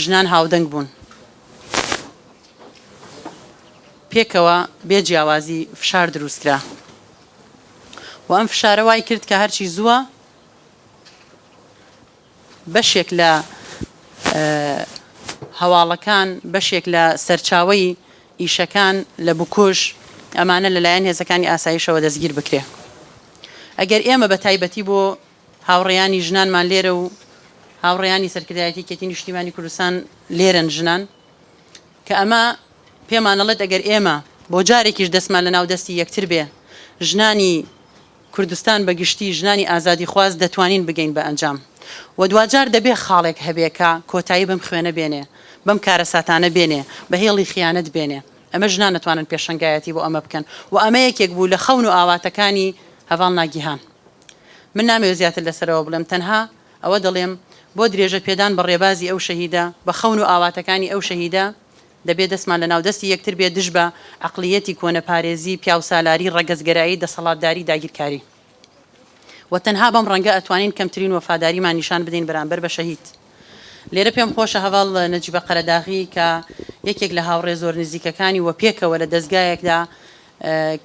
ژنان هاودەنگ بوون پێکەوە بێ جیاوازی فشار دروستکرا و ئەم فشارە وای کرد کە هەرچی زووە بەشێک لە هەواڵەکان بەشێک لە سەرچاوەی ئیشەکان لە بکوژ ئەمانە لەلایەن هێزەکانی ئاسایشەوە دەستگیر بکرێ. ئەگەر ئێمە بە تایبەتی بۆ هاوڕێیانی ژنانمان لێرە و هاوڕێیانی سەرکردایەتی کێتی نیشتیمانی کوردستان لێرەن ژنان کە ئەمە پێمانەڵێت ئەگەر ئێمە بۆ جارێکیش دەستمان لە ناو دەستی یەکتر بێ ژنانی کوردستان بەگشتی ژنانی ئازادی خواست دەتوانین بگەین بە ئەنجام و دوجار دەبێ خاڵێک هەبێکە کۆتایی بەم خوێنە بێنێ بەم کارە ساتانە بێنێ بە هێڵی خیانەت بێنێ ئەمە ژنان نەتوانن پێشنگایەتی بۆ ئەمە بکەن و ئەمە یەکێک بوو لە خەون و ئاواتەکانی هەڤاڵ ناگیهان. من نامەوێت زیاتر لەسەرەوە بڵێم تەنها ئەوە دەڵێم بۆ درێژە پێدان بە ڕێبازی ئەو شەهیدە بە خەون و ئاواتەکانی ئەو شەهیدە دەبێت دەستمان لە ناو دەستی یەکتر بێت دژ بە عەقلیەتی کۆنەپارێزی پیاوسالاری ڕەگەزگەرایی دەسەڵاتداری داگیرکاری و تەنها بەم ڕەنگە ئەتوانین کەمترین وەفاداریمان نیشان بدەین بەرامبەر بە شەهید. لێرە پێم خۆشە هەڤاڵ نەجیبە قەرەداغی کە یەکێک لە هاوڕێ زۆر نزیکەکانی و پێکەوە لە دەستگایەکدا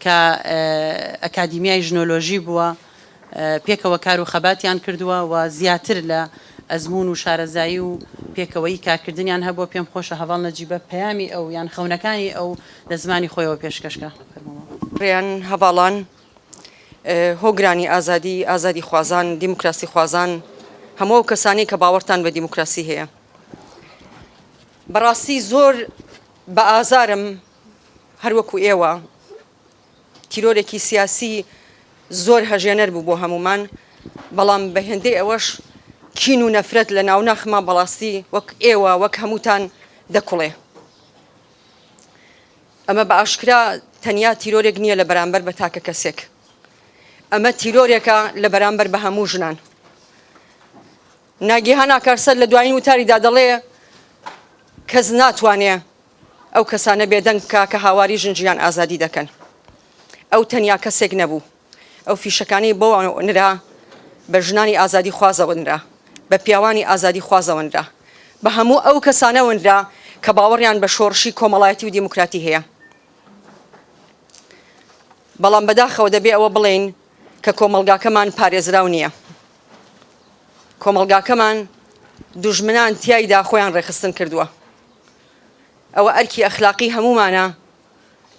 کە ئەکادیمیای ژنۆلۆژی بووە پێکەوە کار و خەباتیان کردووە و زیاتر لە ئەزمون و شارەزایی و پێکەوەی کارکردنیان هەبووە. پێم خۆشە هەڤاڵ نەجیبە پەیامی ئەو یان خەونەکانی ئەو لە زمانی خۆیەوە پێشکەشکە. ڕێیان هەڤاڵان هۆگرانی ئازادی خوازان دیموکراسی خوازان هەموو کەسانی کە باوەڕتان بە دیموکراسی هەیە بەڕاستی زۆر بە ئازارم هەروەکو ئێوە تیرۆرێکی سیاسی زۆر هەژێنەر بوو بۆ هەمومان بەڵام بە هێندەی ئەوەش کین و نەفرەت لە ناو ناخما بەڕاستی وەک ئێوە وەک هەمووتان دەکوڵێ. ئەمە بە ئاشکرا تەنیا تیرۆرێک نییە لە بەرامبەر بە تاکە کەسێک ئەمە تیرۆرێکە لە بەرامبەر بە هەموو ژنان. ناگیهان ئاکارسەر لە دوایین وتاریدا دەڵێ کەس ناتوانێ ئەو کەسانە بێدەنگ بکە کە هاواری ژنجیان ئازادی دەکەن. ئەو تەنیا کەسێک نەبوو ئەو فیشەکانی بۆ نرا بە ژنانی ئازادی خوازەوەنرا بە پیاوانی ئازادی خوازەوەنرا بە هەموو ئەو کەسانەوەنرا کە باوەڕیان بە شۆڕشی کۆمەڵایەتی و دیموکراتی هەیە. بەڵام بەداخەوە دەبێ ئەوە بڵێین کە کۆمەڵگاکەمان پارێزراو نییە. کۆمەڵگاکەمان دوژمنان تیایدا خۆیان ڕێخستن کردووە. ئەوە ئەرکی ئەخلاقی هەمومانە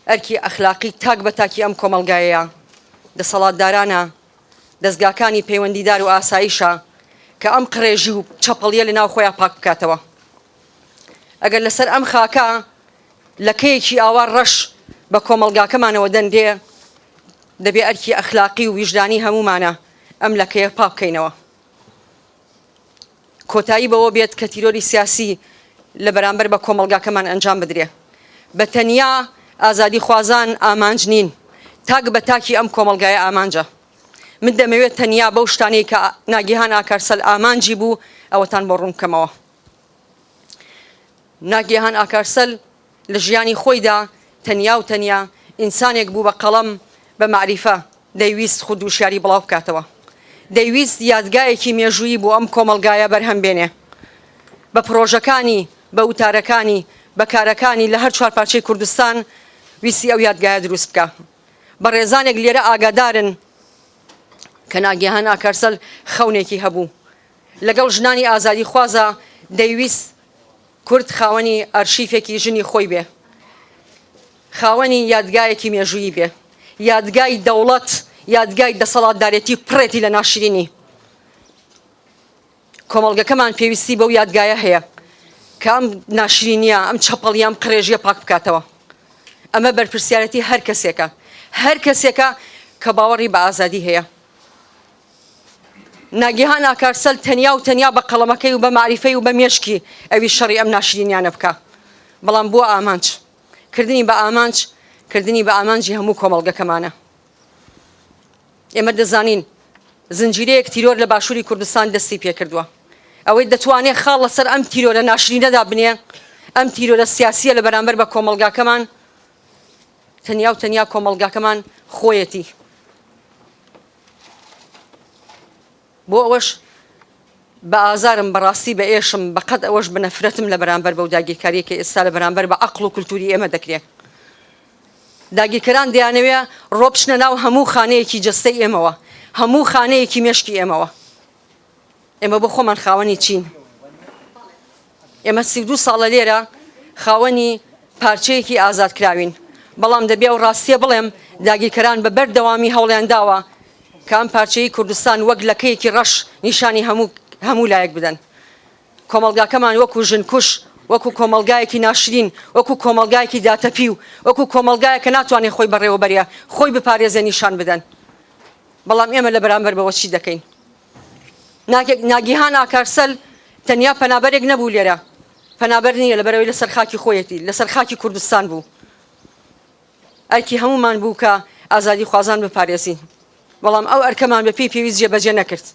ئەرکی ئەخلاقی تاک بە تاکی ئەم کۆمەڵگایەیە دەسەڵاتدارانە دەستگاکانی پەیوەندیدار و ئاسایشە کە ئەم قڕێژی و چەپەڵیە لە ناو خۆیان پاک بکاتەوە. ئەگەر لەسەر ئەم خاکە لەکەیەکی ئاوار ڕەش بە کۆمەڵگاکەمانەوە دەندێ دەبێ ئەرکی ئەخلاقی و ویژدانی هەمومانە ئەم لەکەیە پاک بکەینەوە. کۆتایی بەوە بێت کە تیرۆری سیاسی لە بەرامبەر بە کۆمەڵگاکەمان ئەنجام بدرێ. بە تەنیا ئازادی خوازان ئامانج نین تاک بە تاکی ئەم کۆمەڵگایە ئامانجە. من دەمەوێت تەنیا بەو شتانەی کە ناگیهان ئاکارسەل ئامانجی بوو ئەوەتان بۆ ڕوون بکەمەوە. ناگیهان ئاکارسەل لە ژیانی خۆیدا تەنیا و تەنیا ئینسانێک بوو بە قەڵەم بە معریفە دەیویست خود وشیاری بڵاو بکاتەوە. دەیویست یادگایەکی مێژوویی بۆ ئەم کۆمەڵگایە بەرهەم بێنێ بە پرۆژەکانی بە وتارەکانی بە کارەکانی لە هەر چوار پارچەی کوردستان ویستی ئەو یادگایە دروست بکە. بە ڕێزانێک لێرە ئاگادارن کە ناگیهان ئاکارسەل خەونێکی هەبوو لەگەڵ ژنانی ئازادی خوازە دەیویست کورد خاوەنی ئەرشیفێکی ژنی خۆی بێ خاوەنی یادگایەکی مێژوویی بێ یادگای دەوڵەت یادگای دەسەڵاتدارێتی پڕێتی لە ناشرینی. کۆمەڵگەکەمان پێویستی بەو یادگایە هەیە کە ئەم ناشرینیە ئەم چەپەڵی ئەم قڕێژیە پاک بکاتەوە. ئەمە بەرپرسیارەتی هەر کەسێکە هەر کەسێکە کە باوەڕی بە ئازادی هەیە. ناگیهان ئاکارسەل تەنیا و تەنیا بە قەڵەمەکەی و بە معریفەی و بە مێشکی ئەوی شەڕی ئەم ناشرینیانە بکە. بەڵام بۆ ئامانج کردنی بە ئامانج کردنی بە ئامانجی هەموو کۆمەڵگەکەمانە. ئێمە دەزانین زنجیرەیەک تیرۆر لە باشووری کوردستان دەستی پێکردووە، ئەوەی دەتوانێت خاڵ لەسەر ئەم تیرۆرە ناشرینەدا بنێ، ئەم تیرۆرە سیاسیە لە بەرامبەر بە کۆمەڵگاکەمان، تەنیا و تەنیا کۆمەڵگاکەمان خۆیەتی. بۆ ئەوەش بە ئازارم بەڕاستی بە ئێشم بەقەت ئەوەش بنەفرەتم لە بەرامبەر بەو داگیرکاریەکە ئێستا لە بەرامبەر بە عەقڵ و کولتوری ئێمە دەکرێت. داگیرکەران دەیانەوێ ڕۆبشنە ناو هەموو خانەیەکی جەستەی ئێمەوە، هەموو خانەیەکی مێشکی ئێمەوە. ئێمە بۆ خۆمان خاوەنی چین. ئێمە 32 ساڵە لێرە خاوەنی پارچەیەکی ئازادکراوین، بەڵام دەبێ و ڕاستیە بڵێم داگیرکەران بە بەردەوامی هەوڵیان داوە کە ئەم پارچەی کوردستان وەک لەکەیەکی ڕەش نیشانی هەموو لایەک بدەن. کۆمەڵگاکەمان وەکو ژنکوش، وەکو کۆمەڵگایەکی ناشرین، وەکو کۆمەڵگایەکی داتەپی و وەکو کۆمەڵگایە کە ناتوانێت خۆی بەڕێوەبەریە خۆی بپارێزێ نیشان بدەن. بەڵام ئێمە لە بەرامبەر بەوە چی دەکەین؟ ناگیهان ئاکارسەل تەنیا پەنابەرێک نەبوو لێرە، پەنابەر نییە لەبەرەوەی لەسەر خاکی خۆیەتی، لەسەر خاکی کوردستان بوو. ئەرکی هەمومان بوو کە ئازادی خوازان بپارێزین، بەڵام ئەو ئەرکەمان بە پێی پێویست جێبەجێ نەکرد.